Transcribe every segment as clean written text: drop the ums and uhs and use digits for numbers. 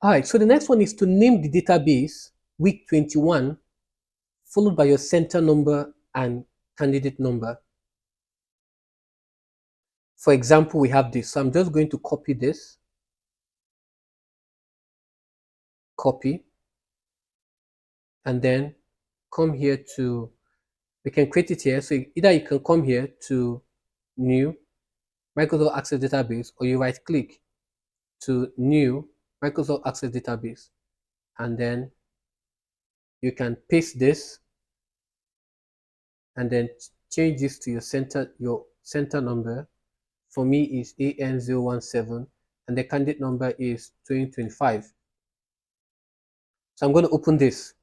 All right, so the next one is to name the database week 21, followed by your center number and candidate number. For example, we have this. So I'm just going to copy this, copy, and then come here to, we can create it here. So either you can come here to new Microsoft Access Database, or you right click to new Microsoft Access Database, and then you can paste this and then change this to your center number. For me is AN017 and the candidate number is 2025. So I'm going to open this,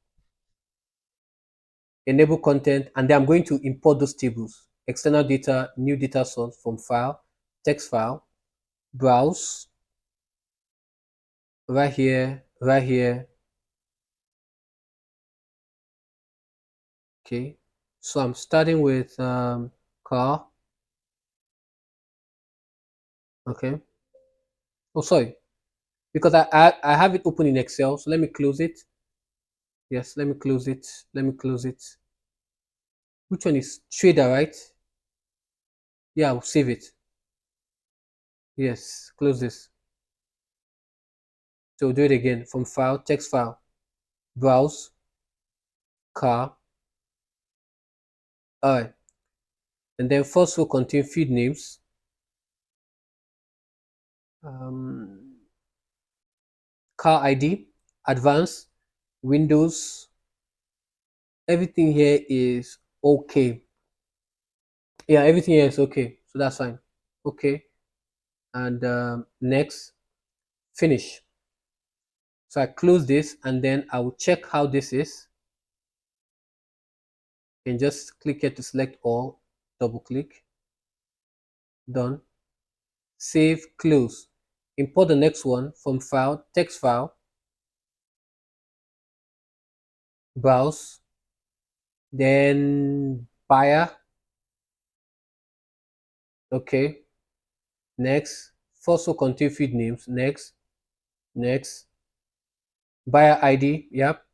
enable content, and then I'm going to import those tables. External data, new data source from file, text file, browse, right here, right here. Okay, so I'm starting with car. Okay. Oh, sorry, because I have it open in Excel. So let me close it. Yes, let me close it. Let me close it. Which one is trader, right? Yeah, I'll save it. Yes, close this. So we'll do it again from file, text file, browse, car. All right. And then first will contain field names. Um, Car ID, advanced, Windows. Everything here is okay. Yeah, everything here is okay. So that's fine. Okay. And next, finish. So I close this and then I will check how this is. You can just click here to select all, double click, done. Save, close. Import the next one from file, text file, browse, then buyer. Okay. Next. First will contain field names. Next. Next. Buyer ID. Yep.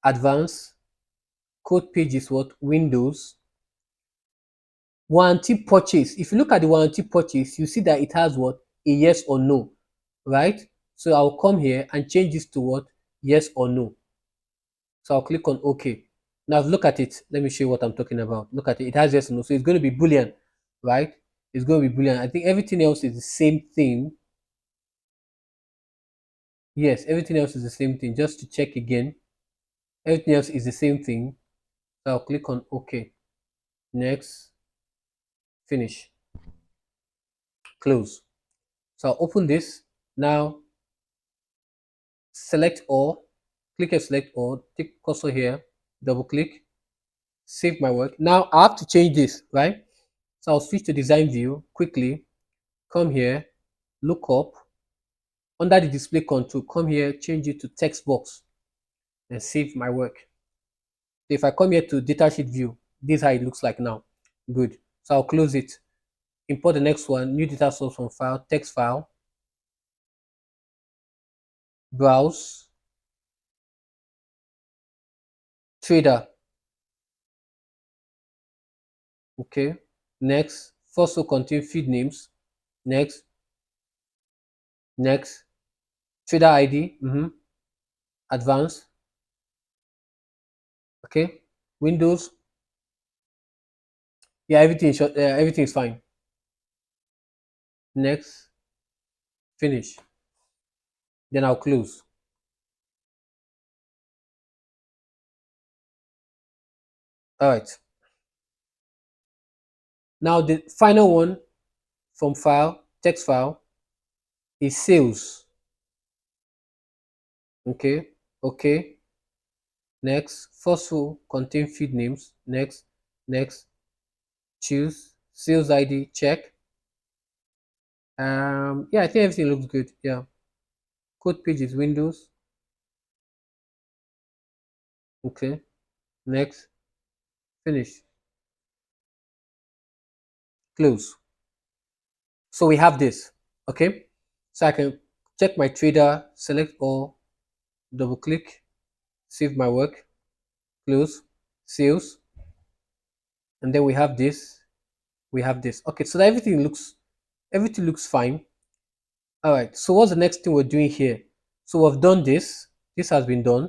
Advanced. Code page is what? Windows. Warranty purchase. If you look at the warranty purchase, you see that it has what? A yes or no. Right? So I'll come here and change this to what? Yes or no. So I'll click on OK. Now look at it. Let me show you what I'm talking about. Look at it. It has yes or no. So it's going to be Boolean, right? It's going to be Boolean. I think everything else is the same thing. Yes, everything else is the same thing. Just to check again, everything else is the same thing. So I'll click on OK. Next, finish, close. So I'll open this. Now select all, click here, select all, take cursor here, double click, save my work. Now I have to change this, right? So I'll switch to design view quickly, come here, look up, under the display control, come here, change it to text box and save my work. So if I come here to datasheet view, this is how it looks like now. Good. So I'll close it. Import the next one, new data source from file, text file, browse, trader. Okay. Next. First will contain field names. Next. Next. Trader ID. Advanced. Okay. Windows. Yeah, everything is fine. Next. Finish. Then I'll close. All right. Now the final one from file, text file, is sales. Okay. Okay. Next. First will contain field names. Next. Next. Choose sales ID. Check. Yeah, I think everything looks good. Yeah. Code page is Windows. Okay. Next. Finish. Close. So we have this. Okay. So I can check my trader, select all, double click, save my work, close, sales, and then we have this, we have this. Okay, so that everything looks fine. All right, so what's the next thing we're doing here? So we've done this. This has been done.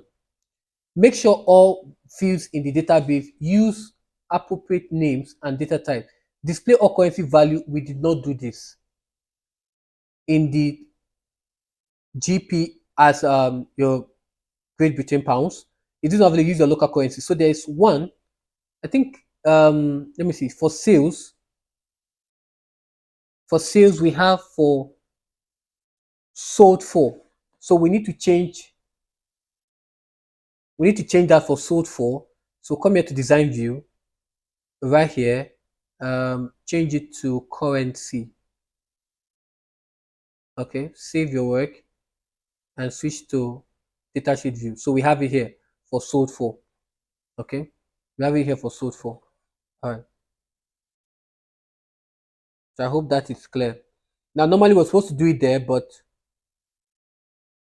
Make sure all fields in the database use appropriate names and data type. Display all currency value. We did not do this in the GP as your Great Britain pounds. It doesn't have to use your local currency. So there is one. I think let me see. For sales we have for sold for. So we need to change that for sold for. So come here to design view right here, change it to currency. Okay, save your work and switch to datasheet view. So we have it here for sold for. Okay, we have it here for sold for. All right, so I hope that is clear. Now normally we're supposed to do it there, but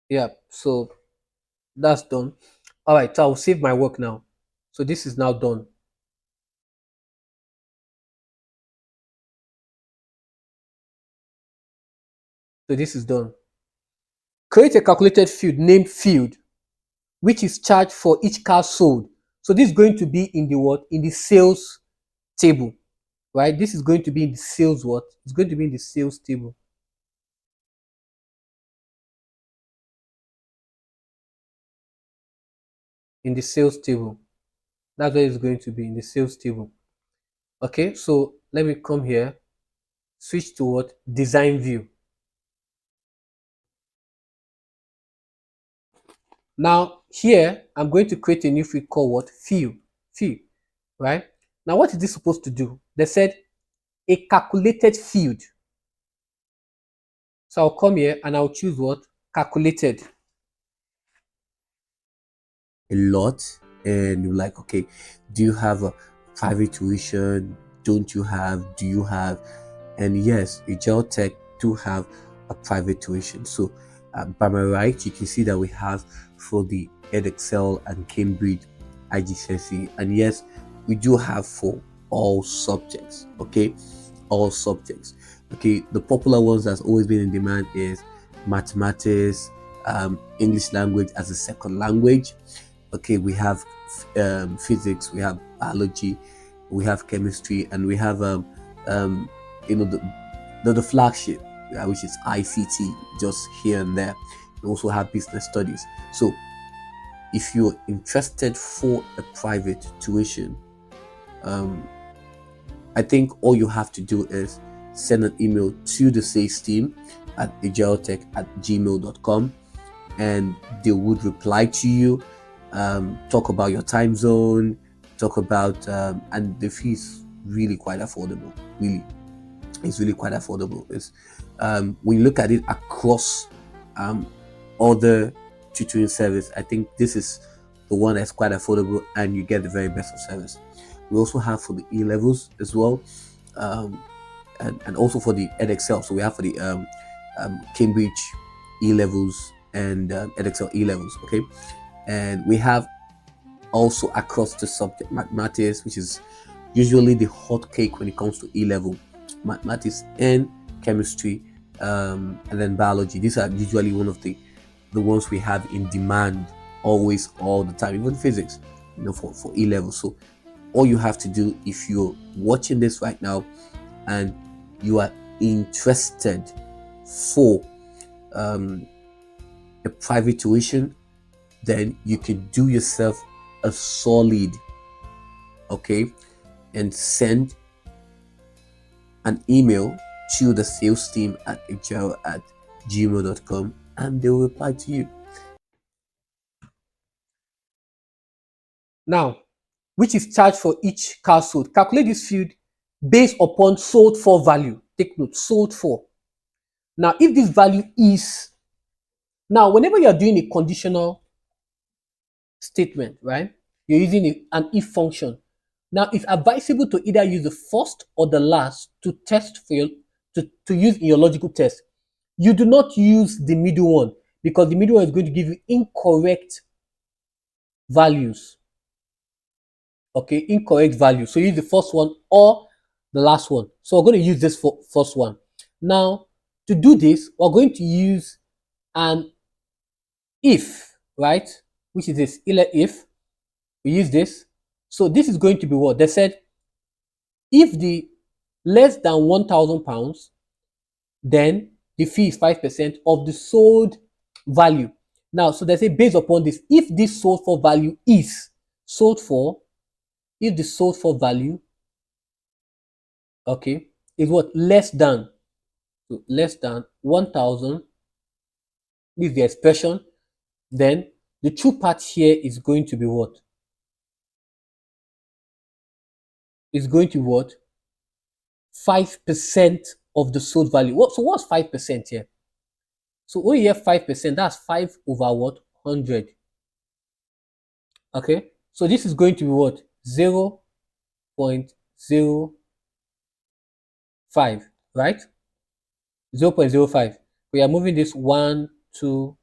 yeah, so that's done. All right, so I'll save my work now. So this is now done. So this is done. Create a calculated field named field, which is charged for each car sold. So this is going to be in the what? In the sales table, right? This is going to be in the sales what? It's going to be in the sales table. In the sales table. That's where it's going to be, in the sales table. Okay, so let me come here, switch to what? Design view. Now here, I'm going to create a new field called what? Field. Field, right? Now what is this supposed to do? They said a calculated field. So I'll come here and I'll choose what? Calculated. A lot, and you're like, okay, do you have a private tuition? Don't you have? Do you have? And yes, Ajiro Tech do have a private tuition. So by my right, you can see that we have for the EdExcel and Cambridge IGCSE, and yes, we do have for all subjects. Okay, all subjects. Okay, the popular ones that's always been in demand is mathematics, English language as a second language. Okay, we have physics, we have biology, we have chemistry, and we have um, the flagship, which is ICT, just here and there. We also have business studies. So if you're interested for a private tuition, I think all you have to do is send an email to the sales team at ajirotech@gmail.com, and they would reply to you, talk about your time zone, talk about, and the fee is really quite affordable. Really, it's really quite affordable. It's when you look at it across other tutoring service, I think this is the one that's quite affordable, and you get the very best of service. We also have for the E levels as well, and also for the EdExcel. So we have for the Cambridge E levels and EdExcel E levels. Okay, and we have also across the subject mathematics, which is usually the hot cake when it comes to E level, mathematics and chemistry, and then biology. These are usually one of the ones we have in demand always, all the time. Even physics, for E level. So all you have to do, if you're watching this right now and you are interested for a private tuition, then you can do yourself a solid, okay, and send an email to the sales team at ajiro@gmail.com, and they will reply to you. Now, which is charged for each car sold. Calculate this field based upon sold for value. Take note, sold for. Now, if this value is, now whenever you're doing a conditional statement, right, you're using an if function. Now, it's advisable to either use the first or the last to test for your to use in your logical test. You do not use the middle one because the middle one is going to give you incorrect values. Okay, incorrect value. So use the first one or the last one. So we're going to use this for first one. Now, to do this, we're going to use an if, right? Which is this if. We use this. So this is going to be what? They said if the less than £1,000, then the fee is 5% of the sold value. Now, so they say based upon this, if this sold for value is sold for, if the sold for value, okay, is what? Less than, so less than 1,000, this is the expression, then the true part here is going to be what? Is going to be what? 5% of the sold value. What? So what's 5% here? So when you have 5%, that's 5 over what? 100. Okay. So this is going to be what? 0.05, right? 0.05. We are moving this 1, 2,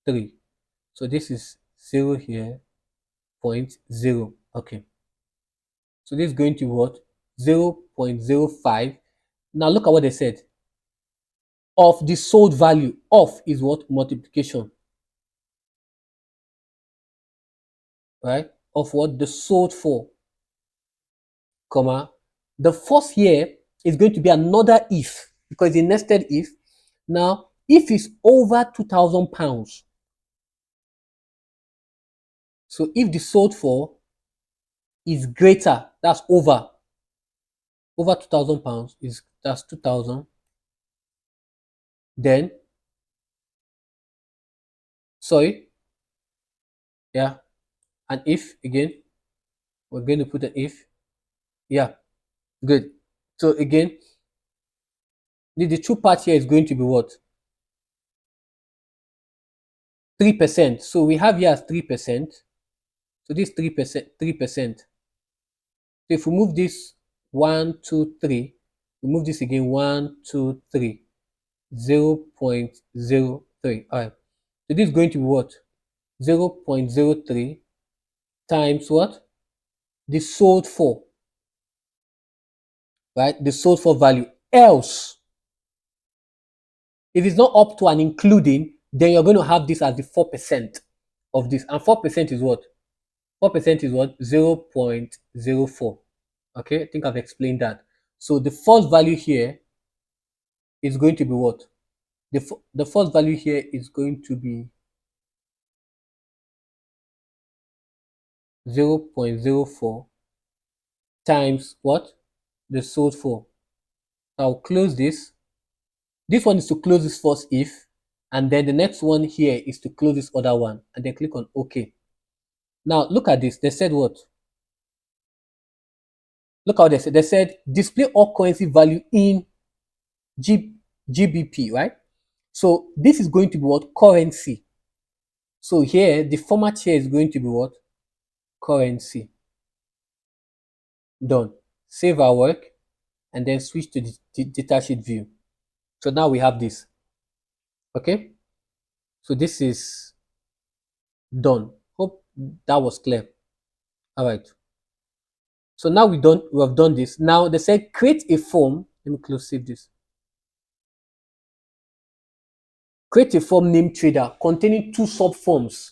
3. So this is 0 here, 0.0. Okay. So this is going to be what? 0.05. Now look at what they said. Of the sold value. Of is what? Multiplication. Right? Of what? The sold for. Comma. The first here is going to be another if because the nested if. Now, if it's over £2,000, so if the sold for is greater, that's over £2,000 is that's 2,000. Then, sorry, yeah, and if again, we're going to put an if, yeah, good. So again, the true part here is going to be what? 3%. So we have here as 3%. So this 3%, 3%. So if we move this 1, 2, 3, we move this again 1, 2, 3, 0.03. All right. So this is going to be what? 0.03 times what? The sold for, right? The sold for value. Else, if it's not up to and including, then you're going to have this as the 4% of this. And 4% is what? 4% is what? 0.04. Okay, I think I've explained that. So the first value here is going to be what? The first value here is going to be 0.04 times what? The sold for. I'll close this. This one is to close this first if, and then the next one here is to close this other one, and then click on OK. Now look at this. They said what? Look how they said. They said display all currency value in GBP, right? So this is going to be what? Currency. So here, the format here is going to be what? Currency. Done. Save our work and then switch to the datasheet view. So now we have this. Okay. So this is done. Hope that was clear. All right. So now we have done this. Now they said create a form. Let me close save this. Create a form named trader containing two subforms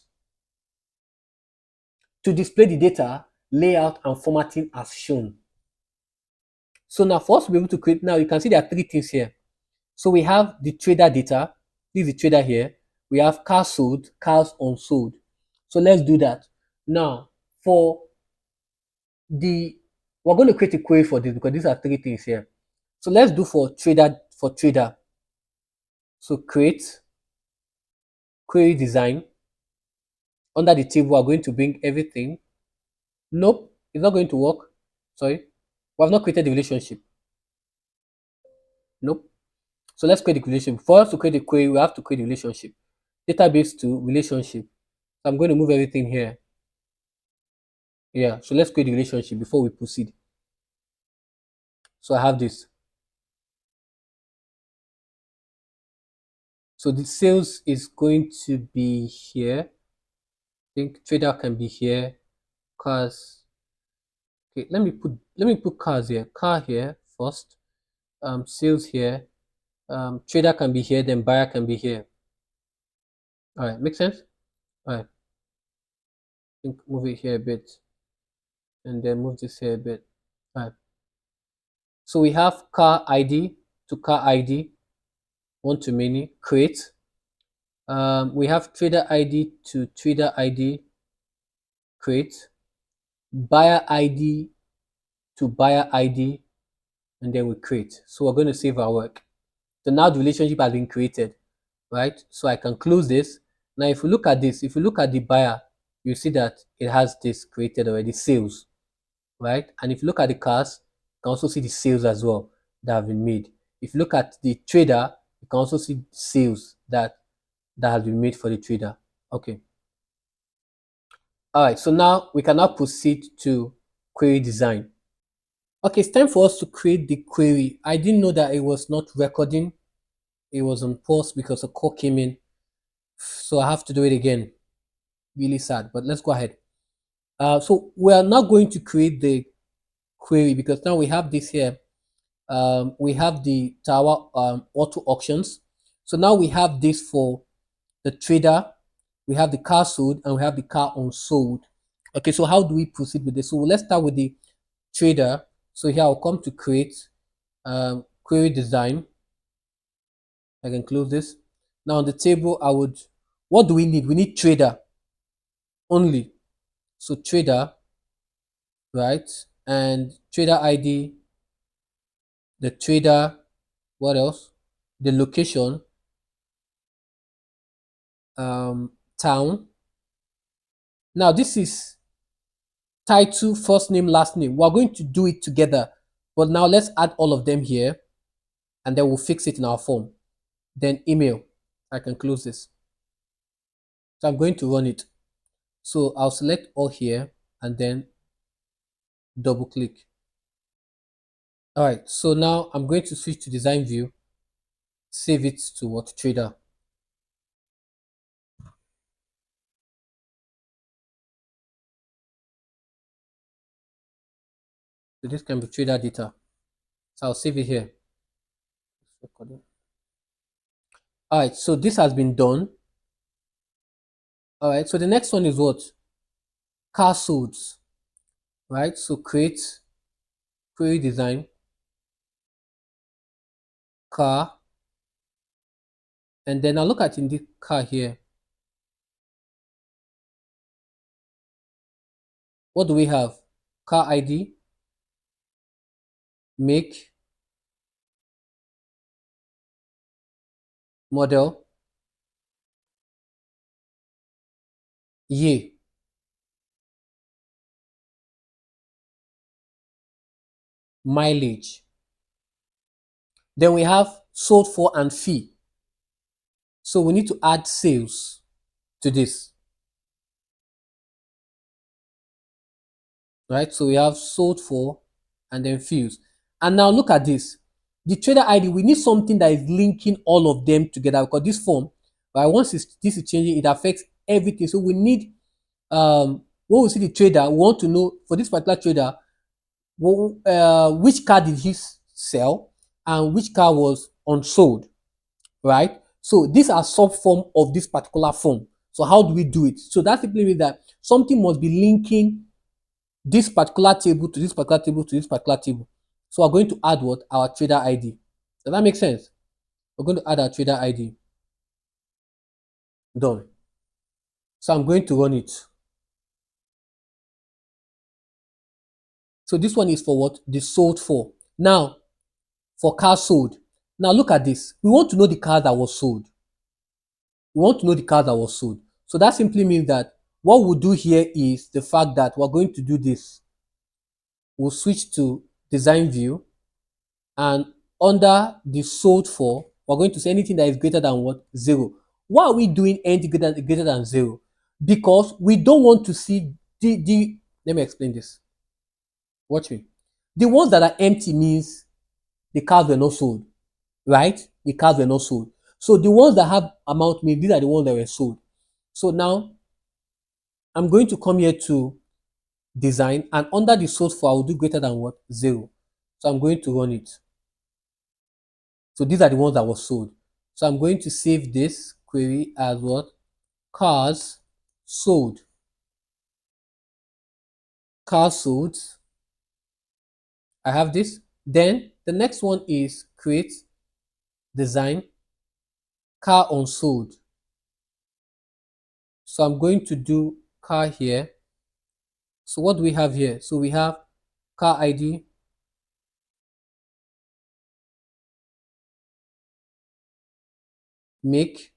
to display the data, layout, and formatting as shown. So now for us to be able to create, now you can see there are three things here. So we have the trader data. This is the trader here. We have cars sold, cars unsold. So let's do that. Now for we're going to create a query for this because these are three things here. So let's do for trader. So create query design. Under the table, we're going to bring everything. Nope, it's not going to work. Sorry, we have not created the relationship. Nope. So let's create the relationship. For us to create a query, we have to create a relationship. Database to relationship. So I'm going to move everything here. Yeah, so let's create the relationship before we proceed. So I have this. So the sales is going to be here. I think trader can be here. Cars. Okay, let me put cars here. Car here first. Sales here. Trader can be here. Then buyer can be here. All right, make sense? All right. Think move it here a bit, and then move this here a bit. All right. So we have car ID to car ID, one to many, create. We have trader ID to trader ID, create. Buyer ID to buyer ID, and then we create. So we're going to save our work. So now the relationship has been created, right? So I can close this. Now, if you look at this, if you look at the buyer, you see that it has this created already, sales, right? And if you look at the cars, you can also see the sales as well that have been made. If you look at the trader, you can also see sales that has been made for the trader. Okay. All right. So now we can now proceed to query design. Okay, it's time for us to create the query. I didn't know that it was not recording. It was on pause because a call came in. So I have to do it again. Really sad, but let's go ahead. So we are now going to create the query because now we have this here. We have the tower auto auctions. So now we have this for the trader. We have the car sold and we have the car unsold. Okay, so how do we proceed with this? So let's start with the trader. So here I'll come to create query design. I can close this. Now on the table, what do we need? We need trader only. So trader, right? And trader ID, the trader, what else? The location, town. Now this is title, first name, last name. We're going to do it together. But now let's add all of them here and then we'll fix it in our form. Then email. I can close this. So I'm going to run it. So I'll select all here and then double click. All right, so now I'm going to switch to design view, save it to what trader. So this can be trader data. So I'll save it here. All right, so this has been done. All right, so the next one is what? Car sold, right? So create query design, car, and then I'll look at in the car here. What do we have? Car ID, make, model, year, mileage. Then we have sold for and fee. So we need to add sales to this, right? So we have sold for and then fees. And now look at this. The trader ID, we need something that is linking all of them together because this form, right, once this is changing, it affects everything. So we need, when we see the trader, we want to know for this particular trader, which car did he sell and which car was unsold, right? So these are sub form of this particular form. So how do we do it? So that simply means that something must be linking this particular table to this particular table to this particular table. So we're going to add what? Our trader ID. Does that make sense? We're going to add our trader ID. Done. So I'm going to run it. So this one is for what? The sold for. Now, for car sold. Now look at this. We want to know the car that was sold. We want to know the car that was sold. So that simply means that what we'll do here is the fact that we're going to do this. We'll switch to design view and under the sold for, we're going to say anything that is greater than what? 0. Why are we doing anything greater than 0? Because we don't want to see let me explain this. Watch me. The ones that are empty means the cars were not sold, right? The cars were not sold. So the ones that have amount mean these are the ones that were sold. So now I'm going to come here to design, and under the sold for I will do greater than what? 0. So I'm going to run it. So these are the ones that were sold. So I'm going to save this query as what? Cars sold. Cars sold. I have this. Then the next one is create design car unsold. So I'm going to do car here. So what do we have here? So we have car ID, make,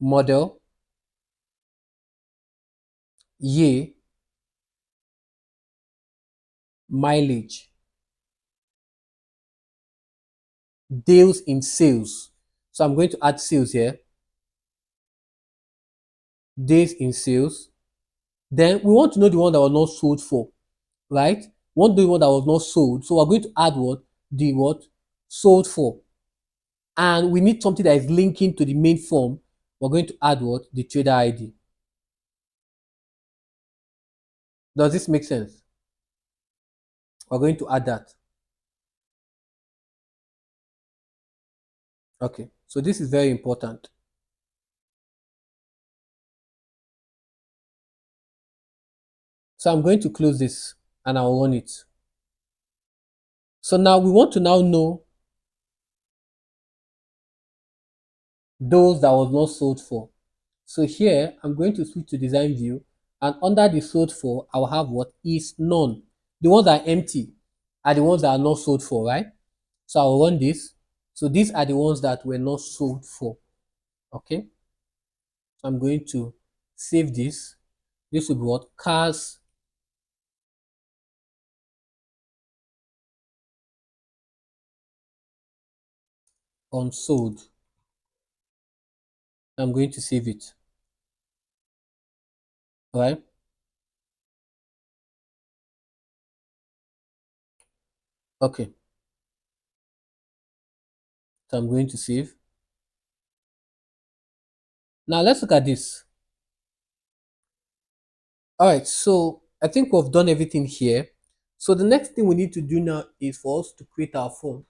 model, year, mileage, days in sales. So I'm going to add sales here, days in sales. Then we want to know the one that was not sold for, right? We want to know the one that was not sold. So we're going to add what? The what? Sold for. And we need something that is linking to the main form. We're going to add what? The trader ID. Does this make sense? We're going to add that. Okay, so this is very important. So I'm going to close this and I'll run it. So now we want to now know those that was not sold for. So here I'm going to switch to design view, and under the sold for I'll have what is none. The ones that are empty are the ones that are not sold for, right? So I'll run this. So these are the ones that were not sold for. Okay. So I'm going to save this. This will be what? Cars unsold. I'm going to save it. All right. Okay. So I'm going to save. Now let's look at this. All right. So I think we've done everything here. So the next thing we need to do now is for us to create our form.